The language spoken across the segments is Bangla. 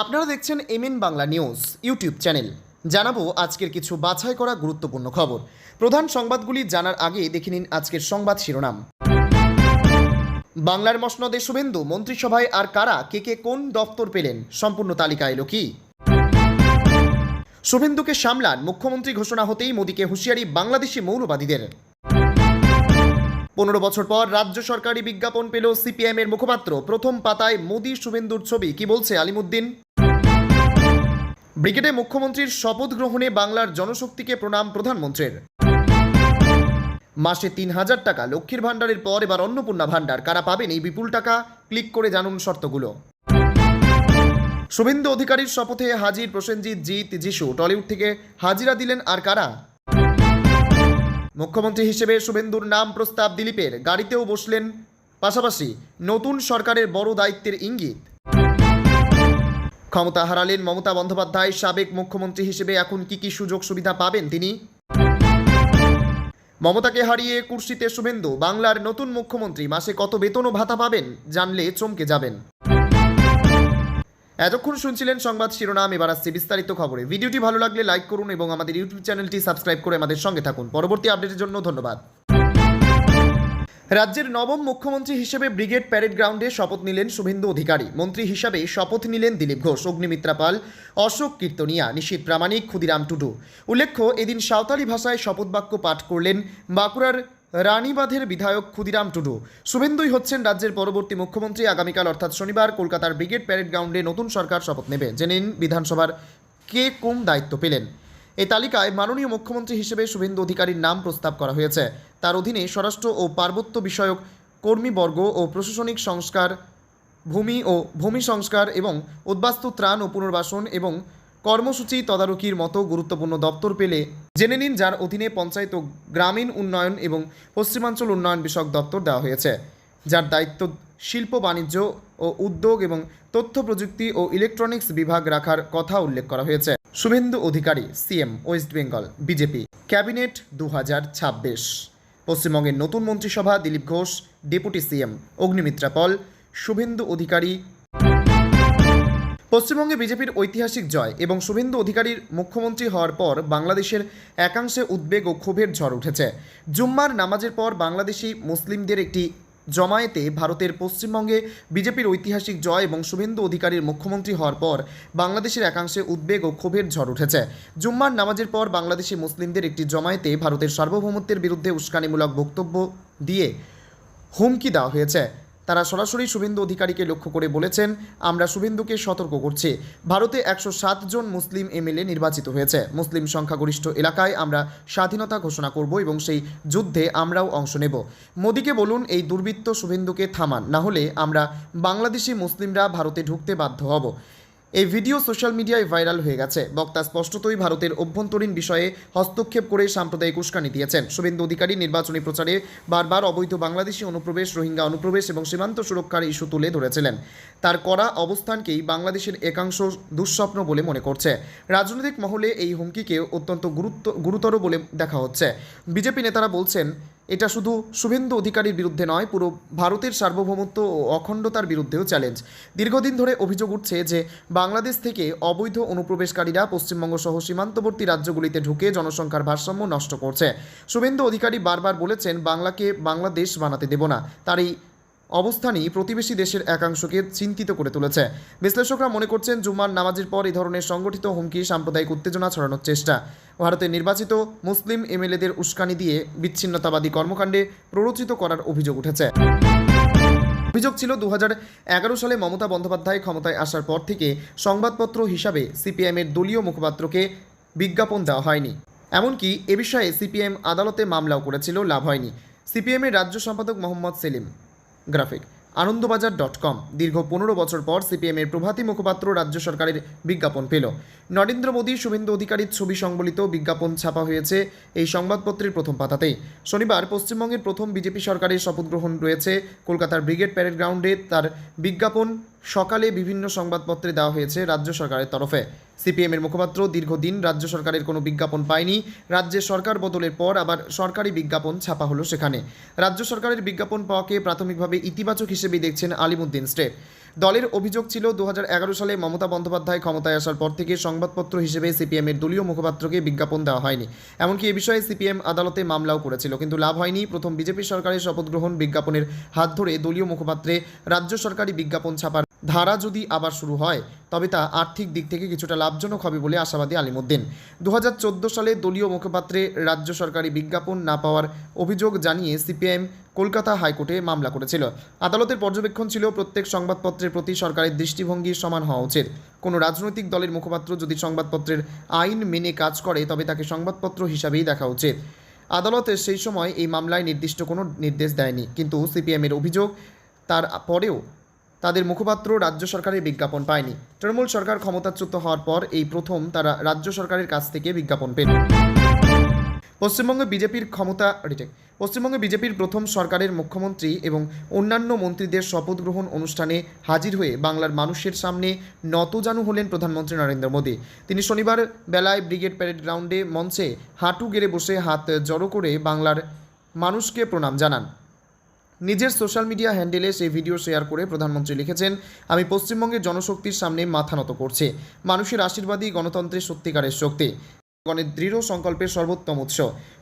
আপনারা দেখছেন MN Bangla news YouTube channel. জানাবো আজকের কিছু বাছাই করা গুরুত্বপূর্ণ খবর। প্রধান সংবাদগুলি জানার আগে দেখে নিন আজকের সংবাদ শিরোনাম। বাংলার মসনদে শুভেন্দু, মন্ত্রিসভায় আর কারা কে কোন দপ্তর পেলেন, সম্পূর্ণ তালিকা এলো কি? শুভেন্দুকে সামলান, মুখ্যমন্ত্রী ঘোষণা হতেই মোদীকে হুঁশিয়ারি বাংলাদেশি মৌলবাদীদের। 15 বছর পর রাজ্য সরকারি বিজ্ঞাপন পেল সিপিএম এর মুখপাত্র, প্রথম পাতায় মোদী শুভেন্দুর ছবি, কি বলছে আলিমুদ্দিন? ব্রিগেডে মুখ্যমন্ত্রীর শপথ গ্রহণে বাংলার জনশক্তিকে প্রণাম প্রধানমন্ত্রীর। মাসে 3000 টাকা লক্ষ্মীর ভাণ্ডারের পর এবার অন্নপূর্ণা ভাণ্ডার, কারা পাবেন এই বিপুল টাকা? ক্লিক করে জানুন শর্তগুলো। শুভেন্দু অধিকারীর শপথে হাজির প্রসেনজিৎ, জিৎ, যিশু। টলিউড থেকে হাজিরা দিলেন আর কারা? মুখ্যমন্ত্রী হিসেবে শুভেন্দুর নাম প্রস্তাব দিলীপের, গাড়িতেও বসলেন। পাশাপাশি নতুন সরকারের বড় দায়িত্বের ইঙ্গিত। ক্ষমতা হারালেন মমতা বন্দ্যোপাধ্যায়, সাবেক মুখ্যমন্ত্রী হিসেবে এখন কি সুযোগ সুবিধা পাবেন তিনি? মমতাকে হারিয়ে কুর্সিতে শুভেন্দু, বাংলার নতুন মুখ্যমন্ত্রী, মাসে কত বেতন ও ভাতা পাবেন জানলে চমকে যাবেন। এতক্ষণ শুনছিলেন সংবাদ শিরোনাম, এবার আসছে বিস্তারিত খবরে। ভিডিওটি ভালো লাগলে লাইক করুন এবং আমাদের ইউটিউব চ্যানেলটি সাবস্ক্রাইব করে আমাদের সঙ্গে থাকুন। পরবর্তী আপডেটের জন্য ধন্যবাদ। রাজ্যের নবম মুখ্যমন্ত্রী হিসেবে ব্রিগেড প্যারেড গ্রাউন্ডে শপথ নিলেন শুভেন্দু অধিকারী। মন্ত্রী হিসাবে শপথ নিলেন দিলীপ ঘোষ, অগ্নিমিত্রা পাল, অশোক কীর্তনিয়া, নিশীথ প্রামাণিক, ক্ষুদিরাম টুডু। উল্লেখ্য, এদিন সাঁওতালি ভাষায় শপথ বাক্য পাঠ করলেন বাঁকুড়ার রানীবাঁধের বিধায়ক ক্ষুদিরাম টুডু। শুভেন্দুই হচ্ছেন রাজ্যের পরবর্তী মুখ্যমন্ত্রী। আগামীকাল অর্থাৎ শনিবার কলকাতার ব্রিগেড প্যারেড গ্রাউন্ডে নতুন সরকার শপথ নেবে। জেনে নিন বিধানসভার কে কোন দায়িত্ব পেলেন। এই তালিকায় মাননীয় মুখ্যমন্ত্রী হিসেবে শুভেন্দু অধিকারীর নাম প্রস্তাব করা হয়েছে। তার অধীনে স্বরাষ্ট্র ও পার্বত্য বিষয়ক কর্মীবর্গ ও প্রশাসনিক সংস্কার, ভূমি সংস্কার এবং উদ্বাস্তু ত্রাণ ও পুনর্বাসন এবং কর্মসূচি তদারকির মতো গুরুত্বপূর্ণ দপ্তর পেলে জেনে নিন যার অধীনে পঞ্চায়েত ও গ্রামীণ উন্নয়ন এবং পশ্চিমাঞ্চল উন্নয়ন বিষয়ক দপ্তর দেওয়া হয়েছে, যার দায়িত্ব শিল্প, বাণিজ্য ও উদ্যোগ এবং তথ্য প্রযুক্তি ও ইলেকট্রনিক্স বিভাগ রাখার কথা উল্লেখ করা হয়েছে। Suvendu Adhikari, CM, West Bengal, BJP, cabinet 2026। পশ্চিমবঙ্গের নতুন মন্ত্রিসভা, দিলীপ ঘোষ ডেপুটি সিএম, অগ্নিমিত্রা পল, শুভেন্দু অধিকারী। পশ্চিমবঙ্গে বিজেপির ঐতিহাসিক জয় এবং শুভেন্দু অধিকারীর মুখ্যমন্ত্রী হওয়ার পর বাংলাদেশের একাংশে উদ্বেগ ও ক্ষোভের ঝড় উঠেছে। জুম্মার নামাজের পর বাংলাদেশি মুসলিমদের একটি জমায়েতে ভারতের পশ্চিমবঙ্গে বিজেপির ঐতিহাসিক জয় এবং শুভেন্দু অধিকারীর মুখ্যমন্ত্রী হওয়ার পর বাংলাদেশের একাংশে উদ্বেগ ও ক্ষোভের ঝড় উঠেছে। জুম্মার নামাজের পর বাংলাদেশি মুসলিমদের একটি জমায়েতে ভারতের সার্বভৌমত্বের বিরুদ্ধে উস্কানিমূলক বক্তব্য দিয়ে হুমকি দেওয়া হয়েছে। তারা সরাসরি শুভেন্দু অধিকারীকে লক্ষ্য করে বলেছেন, আমরা শুভেন্দুকে সতর্ক করছি। ভারতে 107 জন মুসলিম এমএলএ নির্বাচিত হয়েছে। মুসলিম সংখ্যাগরিষ্ঠ এলাকায় আমরা স্বাধীনতা ঘোষণা করব এবং সেই যুদ্ধে আমরাও অংশ নেব। মোদীকে বলুন এই দুর্বৃত্ত শুভেন্দুকে থামান, না হলে আমরা বাংলাদেশি মুসলিমরা ভারতে ঢুকতে বাধ্য হব। এই ভিডিও সোশ্যাল মিডিয়ায় ভাইরাল হয়ে গেছে। বক্তা স্পষ্টতই ভারতের অভ্যন্তরীণ বিষয়ে হস্তক্ষেপ করে সাম্প্রদায়িক উস্কানি দিয়েছেন। শুভেন্দু অধিকারী নির্বাচনী প্রচারে বারবার অবৈধ বাংলাদেশি অনুপ্রবেশ, রোহিঙ্গা অনুপ্রবেশ এবং সীমান্ত সুরক্ষার ইস্যু তুলে ধরেছিলেন। তার কড়া অবস্থানকেই বাংলাদেশের একাংশ দুঃস্বপ্ন বলে মনে করছে। রাজনৈতিক মহলে এই হুমকিকে অত্যন্ত গুরুতর বলে দেখা হচ্ছে। বিজেপি নেতারা বলছেন, এটা শুধু শুভেন্দু অধিকারীর বিরুদ্ধে নয়, পুরো ভারতের সার্বভৌমত্ব ও অখণ্ডতার বিরুদ্ধেও চ্যালেঞ্জ। দীর্ঘদিন ধরে অভিযোগ উঠছে যে বাংলাদেশ থেকে অবৈধ অনুপ্রবেশকারীরা পশ্চিমবঙ্গ সহ সীমান্তবর্তী রাজ্যগুলিতে ঢুকে জনসংখ্যার ভারসাম্য নষ্ট করছে। শুভেন্দু অধিকারী বারবার বলেছেন, বাংলাকে বাংলাদেশ বানাতে দেব না। তার এই অবস্থানই প্রতিবেশী দেশের একাংশকে চিন্তিত করে তুলেছে। বিশ্লেষকরা মনে করছেন, জুম্মার নামাজের পর এই ধরনের সংগঠিত হুমকি সাম্প্রদায়িক উত্তেজনা ছড়ানোর চেষ্টা। ভারতের নির্বাচিত মুসলিম এমএলএদের উস্কানি দিয়ে বিচ্ছিন্নতাবাদী কর্মকাণ্ডে প্ররোচিত করার অভিযোগ উঠেছে। অভিযোগ ছিল 2011 সালে মমতা বন্দ্যোপাধ্যায় ক্ষমতায় আসার পর থেকে সংবাদপত্র হিসাবে সিপিএমের দলীয় মুখপাত্রকে বিজ্ঞাপন দেওয়া হয়নি। এমনকি এ বিষয়ে সিপিএম আদালতে মামলাও করেছিল, লাভ হয়নি। সিপিএমের রাজ্য সম্পাদক মোহাম্মদ সেলিম, গ্রাফিক, আনন্দবাজার.com। দীর্ঘ 15 বছর পর সিপিএমের প্রভাতী মুখপাত্র রাজ্য সরকারের বিজ্ঞাপন পেল। নরেন্দ্র মোদী, শুভেন্দু অধিকারীর ছবি সংবলিত বিজ্ঞাপন ছাপা হয়েছে এই সংবাদপত্রের প্রথম পাতাতেই। শনিবার পশ্চিমবঙ্গের প্রথম বিজেপি সরকারের শপথ গ্রহণ রয়েছে কলকাতার ব্রিগেড প্যারেড গ্রাউন্ডে। তার বিজ্ঞাপন সকালে বিভিন্ন সংবাদপত্রে দেওয়া হয়েছে রাজ্য সরকারের তরফে। সিপিএমের মুখপাত্র দীর্ঘদিন রাজ্য সরকারের কোনো বিজ্ঞাপন পায়নি। রাজ্যে সরকার বদলের পর আবার সরকারি বিজ্ঞাপন ছাপা হলো সেখানে। রাজ্য সরকারের বিজ্ঞাপন পাওয়াকে প্রাথমিকভাবে ইতিবাচক হিসেবেই দেখছেন আলিমুদ্দিন স্টেপ। দলের অভিযোগ ছিল 2011 সালে মমতা বন্দ্যোপাধ্যায় ক্ষমতায় আসার পর থেকে সংবাদপত্র হিসেবে সিপিএমের দলীয় মুখপাত্রকে বিজ্ঞাপন দেওয়া হয়নি। এমনকি এ বিষয়ে সিপিএম আদালতে মামলাও করেছিল, কিন্তু লাভ হয়নি। প্রথম বিজেপি সরকারের শপথ গ্রহণ বিজ্ঞাপনের হাত ধরে দলীয় মুখপাত্রে রাজ্য সরকারি বিজ্ঞাপন ছাপার ধারা যদি আবার শুরু হয় তবে তা আর্থিক দিক থেকে কিছুটা লাভজনক হবে বলে আশাবাদী আলিমুদ্দিন। 2014 সালে দলীয় মুখপাত্রে রাজ্য সরকারি বিজ্ঞাপন না পাওয়ার অভিযোগ জানিয়ে সিপিএম কলকাতা হাইকোর্টে মামলা করেছিল। আদালতের পর্যবেক্ষণ ছিল প্রত্যেক সংবাদপত্রের প্রতি সরকারের দৃষ্টিভঙ্গি সমান হওয়া উচিত। কোনো রাজনৈতিক দলের মুখপাত্র যদি সংবাদপত্রের আইন মেনে কাজ করে তবে তাকে সংবাদপত্র হিসাবেই দেখা উচিত। আদালতে সেই সময় এই মামলায় নির্দিষ্ট কোনো নির্দেশ দেয়নি, কিন্তু সিপিএমের অভিযোগ তারপরেও তাদের মুখপাত্র রাজ্য সরকারের বিজ্ঞাপন পায়নি। তৃণমূল সরকার ক্ষমতাচ্যুত হওয়ার পর এই প্রথম তারা রাজ্য সরকারের কাছ থেকে বিজ্ঞাপন পেল। পশ্চিমবঙ্গে বিজেপির প্রথম সরকারের মুখ্যমন্ত্রী এবং অন্যান্য মন্ত্রীদের শপথ গ্রহণ অনুষ্ঠানে হাজির হয়ে বাংলার মানুষের সামনে নতজানু হলেন প্রধানমন্ত্রী নরেন্দ্র মোদী। তিনি শনিবার বেলায় ব্রিগেড প্যারেড গ্রাউন্ডে মঞ্চে হাঁটু গেড়ে বসে হাত জড়ো করে বাংলার মানুষকে প্রণাম জানান। নিজের সোশ্যাল মিডিয়া হ্যান্ডেলে সেই ভিডিও শেয়ার করে প্রধানমন্ত্রী লিখেছেন, আমি পশ্চিমবঙ্গের জনশক্তির সামনে মাথা নত করছি। মানুষের আশীর্বাদই গণতন্ত্রের সত্যিকারের শক্তি, গণের দৃঢ় সংকল্পের সর্বোত্তম উৎস।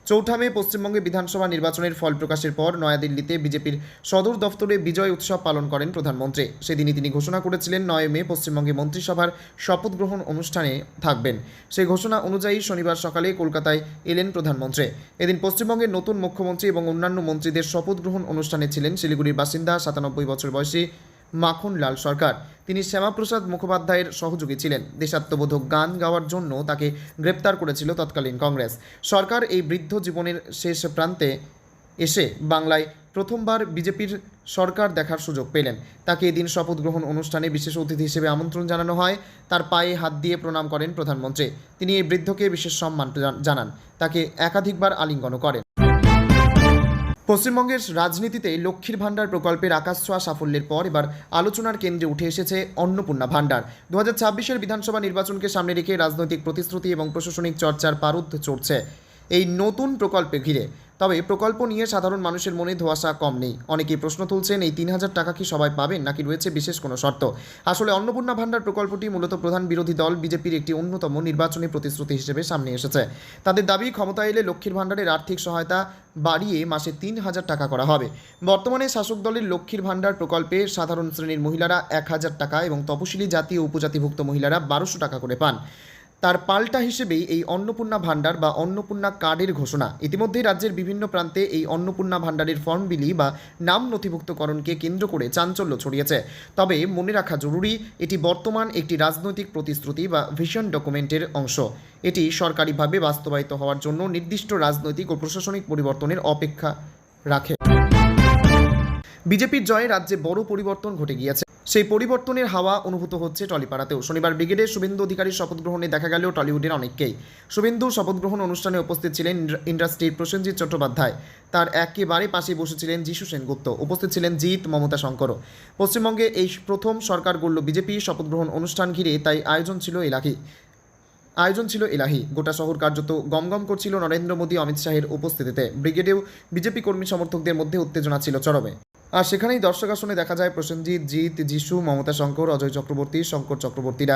4 মে পশ্চিমবঙ্গে বিধানসভা নির্বাচনের ফল প্রকাশের পর নয়াদিল্লিতে বিজেপির সদর দফতরে বিজয় উৎসব পালন করেন প্রধানমন্ত্রী। সেদিনই তিনি ঘোষণা করেছিলেন 9 মে পশ্চিমবঙ্গে মন্ত্রিসভার শপথ গ্রহণ অনুষ্ঠানে থাকবেন। সেই ঘোষণা অনুযায়ী শনিবার সকালে কলকাতায় এলেন প্রধানমন্ত্রী। এদিন পশ্চিমবঙ্গের নতুন মুখ্যমন্ত্রী এবং অন্যান্য মন্ত্রীদের শপথ গ্রহণ অনুষ্ঠানে ছিলেন শিলিগুড়ির বাসিন্দা 97 বছর বয়সী মাখনলাল সরকার। তিনি শ্যামাপ্রসাদ মুখোপাধ্যায়ের সহযোগী ছিলেন। দেশাত্মবোধক গান গাওয়ার জন্য তাকে গ্রেপ্তার করেছিল তৎকালীন কংগ্রেস সরকার। এই বৃদ্ধ জীবনের শেষ প্রান্তে এসে বাংলায় প্রথমবার বিজেপির সরকার দেখার সুযোগ পেলেন। তাকে এদিন শপথ গ্রহণ অনুষ্ঠানে বিশেষ অতিথি হিসেবে আমন্ত্রণ জানানো হয়। তার পায়ে হাত দিয়ে প্রণাম করেন প্রধানমন্ত্রী। তিনি এই বৃদ্ধকে বিশেষ সম্মান জানান, তাকে একাধিকবার আলিঙ্গনও করেন। পশ্চিমবঙ্গের রাজনীতিতে লক্ষ্মীর ভাণ্ডার প্রকল্পের আকাশছোঁয়া সাফল্যের পর এবার আলোচনার কেন্দ্রে উঠে এসেছে অন্নপূর্ণা ভাণ্ডার। 2026-এর বিধানসভা নির্বাচনকে সামনে রেখে রাজনৈতিক প্রতিশ্রুতি এবং প্রশাসনিক চর্চার পারদ চড়ছে এই নতুন প্রকল্পে ঘিরে। তবে প্রকল্প নিয়ে সাধারণ মানুষের মনে ধোঁয়াশা কম নেই। অনেকেই প্রশ্ন তুলছেন, এই 3000 টাকা কি সবাই পাবেন নাকি রয়েছে বিশেষ কোনো শর্ত? আসলে অন্নপূর্ণা ভাণ্ডার প্রকল্পটি মূলত প্রধান বিরোধী দল বিজেপির একটি অন্যতম নির্বাচনী প্রতিশ্রুতি হিসেবে সামনে এসেছে। তাদের দাবি, ক্ষমতা এলে লক্ষ্মীর ভাণ্ডারের আর্থিক সহায়তা বাড়িয়ে মাসে 3000 টাকা করা হবে। বর্তমানে শাসক দলের লক্ষ্মীর ভাণ্ডার প্রকল্পে সাধারণ শ্রেণীর মহিলারা 1000 টাকা এবং তপশিলি জাতি ও উপজাতিভুক্ত মহিলারা 1200 টাকা করে পান। তার পাল্টা হিসেবেই এই অন্নপূর্ণা ভাণ্ডার বা অন্নপূর্ণা কার্ডের ঘোষণা। ইতিমধ্যেই রাজ্যের বিভিন্ন প্রান্তে এই অন্নপূর্ণা ভাণ্ডারের ফর্ম বিলি বা নাম নথিভুক্তকরণকে কেন্দ্র করে চাঞ্চল্য ছড়িয়েছে। তবে মনে রাখা জরুরি, এটি বর্তমান একটি রাজনৈতিক প্রতিশ্রুতি বা ভিশন ডকুমেন্টের অংশ। এটি সরকারিভাবে বাস্তবায়িত হওয়ার জন্য নির্দিষ্ট রাজনৈতিক ও প্রশাসনিক পরিবর্তনের অপেক্ষা রাখে। বিজেপির জয়ে রাজ্যে বড় পরিবর্তন ঘটে গিয়েছে। সেই পরিবর্তনের হাওয়া অনুভূত হচ্ছে টলিপাড়াতেও। শনিবার ব্রিগেডের শুভেন্দু অধিকারীর শপথ গ্রহণে দেখা গেল টলিউডের অনেককেই। শুভেন্দুর শপথ গ্রহণ অনুষ্ঠানে উপস্থিত ছিলেন ইন্ডাস্ট্রির প্রসেনজিৎ চট্টোপাধ্যায়। তার একেবারে পাশে বসেছিলেন যিশু সেনগুপ্ত। উপস্থিত ছিলেন জিৎ, মমতা শঙ্করও। পশ্চিমবঙ্গে এই প্রথম সরকার গড়ল বিজেপি। শপথ গ্রহণ অনুষ্ঠান ঘিরে তাই আয়োজন ছিল এলাহি। গোটা শহর কার্যত গমগম করছিল নরেন্দ্র মোদী, অমিত শাহের উপস্থিতিতে। ব্রিগেডেও বিজেপি কর্মী সমর্থকদের মধ্যে উত্তেজনা ছিল চরমে। আর সেখানেই দর্শক আসনে দেখা যায় প্রসেনজিৎ, জিৎ, যিশু, মমতা শঙ্কর, অজয় চক্রবর্তী, শঙ্কর চক্রবর্তীরা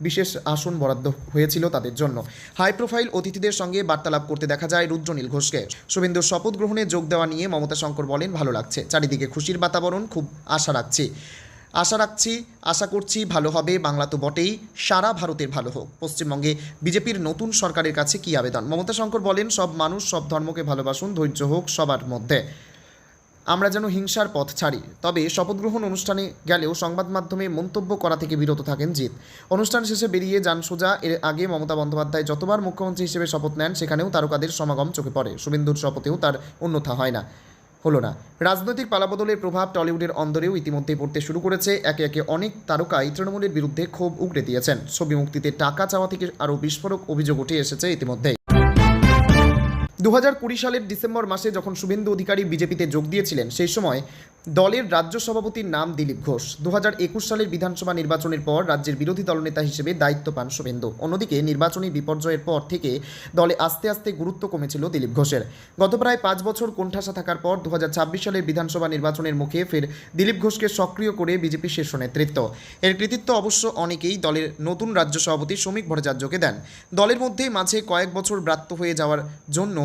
বিশেষ আসন বরাদ্দ হয়েছিল তাদের জন্য। হাই প্রোফাইল অতিথিদের সঙ্গে বার্তালাপ করতে দেখা যায় রুদ্রনীল ঘোষকে। শুভেন্দুর শপথ গ্রহণে যোগ দেওয়া নিয়ে মমতা শঙ্কর বলেন, ভালো লাগছে, চারিদিকে খুশির বাতাবরণ, খুব আশা করছি ভালো হবে। বাংলা তো বটেই, সারা ভারতের ভালো হোক। পশ্চিমবঙ্গে বিজেপির নতুন সরকারের কাছে কী আবেদন? মমতা শঙ্কর বলেন, সব মানুষ সব ধর্মকে ভালোবাসুন, ধৈর্য হোক সবার মধ্যে, আমরা যেন হিংসার পথ ছাড়ি। তবে শপথ গ্রহণ অনুষ্ঠানে গেলেও সংবাদ মাধ্যমে মন্তব্য করা থেকে বিরত থাকেন জিৎ। অনুষ্ঠান শেষে বেরিয়ে যান সোজা। এর আগে মমতা বন্দ্যোপাধ্যায় যতবার মুখ্যমন্ত্রী হিসেবে শপথ নেন সেখানেও তারকাদের সমাগম চোখে পড়ে। শুভেন্দুর শপথেও তার অন্যথা হলো না। রাজনৈতিক পালাবদলের প্রভাব টলিউডের অন্দরেও ইতিমধ্যেই পড়তে শুরু করেছে। একে একে অনেক তারকাই তৃণমূলের বিরুদ্ধে ক্ষোভ উগড়ে দিয়েছেন। ছবি মুক্তিতে টাকা চাওয়া থেকে আরও বিস্ফোরক অভিযোগ উঠে এসেছে ইতিমধ্যেই। 2020 সালের ডিসেম্বর মাসে যখন শুভেন্দু অধিকারী বিজেপিতে যোগ দিয়েছিলেন, সেই সময় দলের রাজ্য সভাপতির নাম দিলীপ ঘোষ। 2021 সালের বিধানসভা নির্বাচনের পর রাজ্যের বিরোধী দলনেতা হিসেবে দায়িত্ব পান শুভেন্দু। অন্যদিকে নির্বাচনী বিপর্যয়ের পর থেকে দলে আস্তে আস্তে গুরুত্ব কমেছিল দিলীপ ঘোষের। গত প্রায় 5 বছর কোণঠাসা থাকার পর 2026 সালের বিধানসভা নির্বাচনের মুখে ফের দিলীপ ঘোষকে সক্রিয় করে বিজেপি শীর্ষ নেতৃত্ব। এর কৃতিত্ব অবশ্য অনেকেই দলের নতুন রাজ্য সভাপতি শ্রমিক ভট্টাচার্যকে দেন। দলের মধ্যে মাঝে কয়েক বছর ব্রাত্য হয়ে যাওয়ার জন্য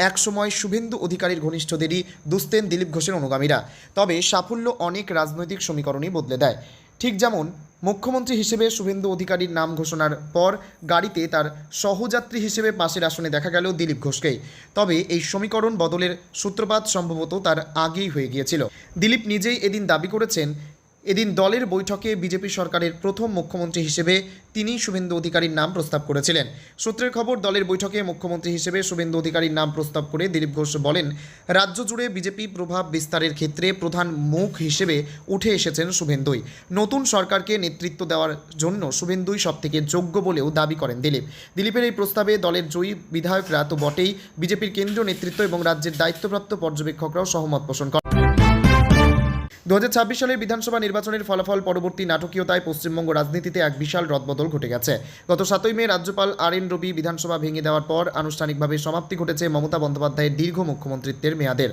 একসময় শুভেন্দু অধিকারীর ঘনিষ্ঠদেরই দুষতেন দিলীপ ঘোষের অনুগামীরা। তবে সাফল্য অনেক রাজনৈতিক সমীকরণই বদলে দেয়। ঠিক যেমন মুখ্যমন্ত্রী হিসেবে শুভেন্দু অধিকারীর নাম ঘোষণার পর গাড়িতে তার সহযাত্রী হিসেবে পাশের আসনে দেখা গেল দিলীপ ঘোষকেই। তবে এই সমীকরণ বদলের সূত্রপাত সম্ভবত তার আগেই হয়ে গিয়েছিল। দিলীপ নিজেই এদিন দাবি করেছেন, এদিন দলের বৈঠকে বিজেপি সরকারের প্রথম মুখ্যমন্ত্রী হিসেবে তিনিই শুভেন্দু অধিকারীর নাম প্রস্তাব করেছিলেন। সূত্রের খবর, দলের বৈঠকে মুখ্যমন্ত্রী হিসেবে শুভেন্দু অধিকারীর নাম প্রস্তাব করে দিলীপ ঘোষ বলেন, রাজ্য জুড়ে বিজেপি প্রভাব বিস্তারের ক্ষেত্রে প্রধান মুখ হিসেবে উঠে এসেছেন শুভেন্দুই। নতুন সরকারকে নেতৃত্ব দেওয়ার জন্য শুভেন্দুই সবথেকে যোগ্য বলেও দাবি করেন দিলীপ। দিলীপের এই প্রস্তাবে দলের জয়ী বিধায়করা তো বটেই, বিজেপির কেন্দ্রীয় নেতৃত্ব এবং রাজ্যের দায়িত্বপ্রাপ্ত পর্যবেক্ষকরাও সহমত পোষণ করেন। 2026 সালের বিধানসভা নির্বাচনের ফলাফল পরবর্তী নাটকীয়তায় পশ্চিমবঙ্গ রাজনীতিতে এক বিশাল রদবদল ঘটে গেছে। গত 7ই মে রাজ্যপাল RN রবি বিধানসভা ভেঙে দেওয়ার পর আনুষ্ঠানিকভাবে সমাপ্তি ঘটেছে মমতা বন্দ্যোপাধ্যায়ের দীর্ঘ মুখ্যমন্ত্রিত্বের মেয়াদের।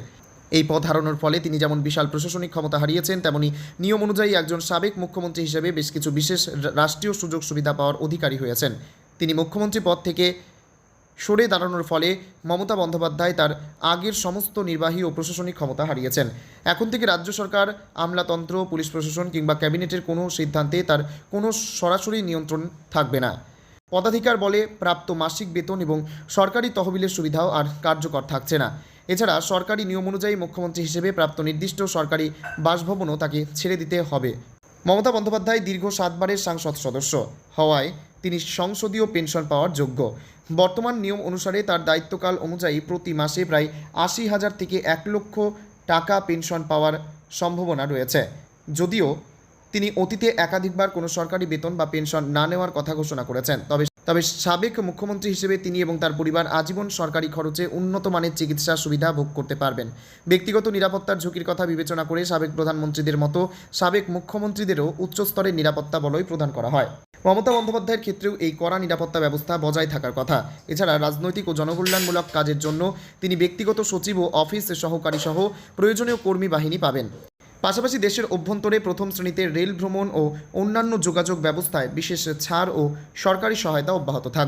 এই পদ হারানোর ফলে তিনি যেমন বিশাল প্রশাসনিক ক্ষমতা হারিয়েছেন, তেমনি নিয়ম অনুযায়ী একজন সাবেক মুখ্যমন্ত্রী হিসেবে বেশ কিছু বিশেষ রাষ্ট্রীয় সুযোগ সুবিধা পাওয়ার অধিকারী হয়েছেন। তিনি মুখ্যমন্ত্রী পদ থেকে সরে দাঁড়ানোর ফলে মমতা বন্দ্যোপাধ্যায় তার আগের সমস্ত নির্বাহী ও প্রশাসনিক ক্ষমতা হারিয়েছেন। এখন থেকে রাজ্য সরকার, আমলাতন্ত্র, পুলিশ প্রশাসন কিংবা ক্যাবিনেটের কোনো সিদ্ধান্তে তার কোনো সরাসরি নিয়ন্ত্রণ থাকবে না। পদাধিকার বলে প্রাপ্ত মাসিক বেতন এবং সরকারি তহবিলের সুবিধাও আর কার্যকর থাকছে না। এছাড়া সরকারি নিয়ম অনুযায়ী মুখ্যমন্ত্রী হিসেবে প্রাপ্ত নির্দিষ্ট সরকারি বাসভবনও তাকে ছেড়ে দিতে হবে। মমতা বন্দ্যোপাধ্যায় দীর্ঘ 7 বারের সংসদ সদস্য হওয়ায় তিনি সংসদীয় পেনশন পাওয়ার যোগ্য। বর্তমান নিয়ম অনুসারে তার দায়িত্বকাল অনুযায়ী প্রতি মাসে প্রায় 80,000 থেকে 1 লক্ষ টাকা পেনশন পাওয়ার সম্ভাবনা রয়েছে। যদিও তিনি অতীতে একাধিকবার কোনো সরকারি বেতন বা পেনশন না নেওয়ার কথা ঘোষণা করেছেন। তবে সাবেক মুখ্যমন্ত্রী হিসেবে তিনি এবং তার পরিবার আজীবন সরকারি খরচে উন্নত মানের চিকিৎসা সুবিধা ভোগ করতে পারবেন। ব্যক্তিগত নিরাপত্তার ঝুঁকির কথা বিবেচনা করে সাবেক প্রধানমন্ত্রীদের মতো সাবেক মুখ্যমন্ত্রীদেরও উচ্চস্তরের নিরাপত্তা বলয় প্রদান করা হয়। মমতা বন্দ্যোপাধ্যায়ের ক্ষেত্রেও এই কড়া নিরাপত্তা ব্যবস্থা বজায় থাকার কথা। এছাড়া রাজনৈতিক ও জনকল্যাণমূলক কাজের জন্য তিনি ব্যক্তিগত সচিব ও অফিস সহকারী সহ প্রয়োজনীয় কর্মী বাহিনী পাবেন। পাশাপাশি দেশের অভ্যন্তরে প্রথম শ্রেণীতে রেল ভ্রমণ ও অন্যান্য যোগাযোগ ব্যবস্থায় বিশেষ ছাড় ও সরকারি সহায়তা অব্যাহত থাকবে।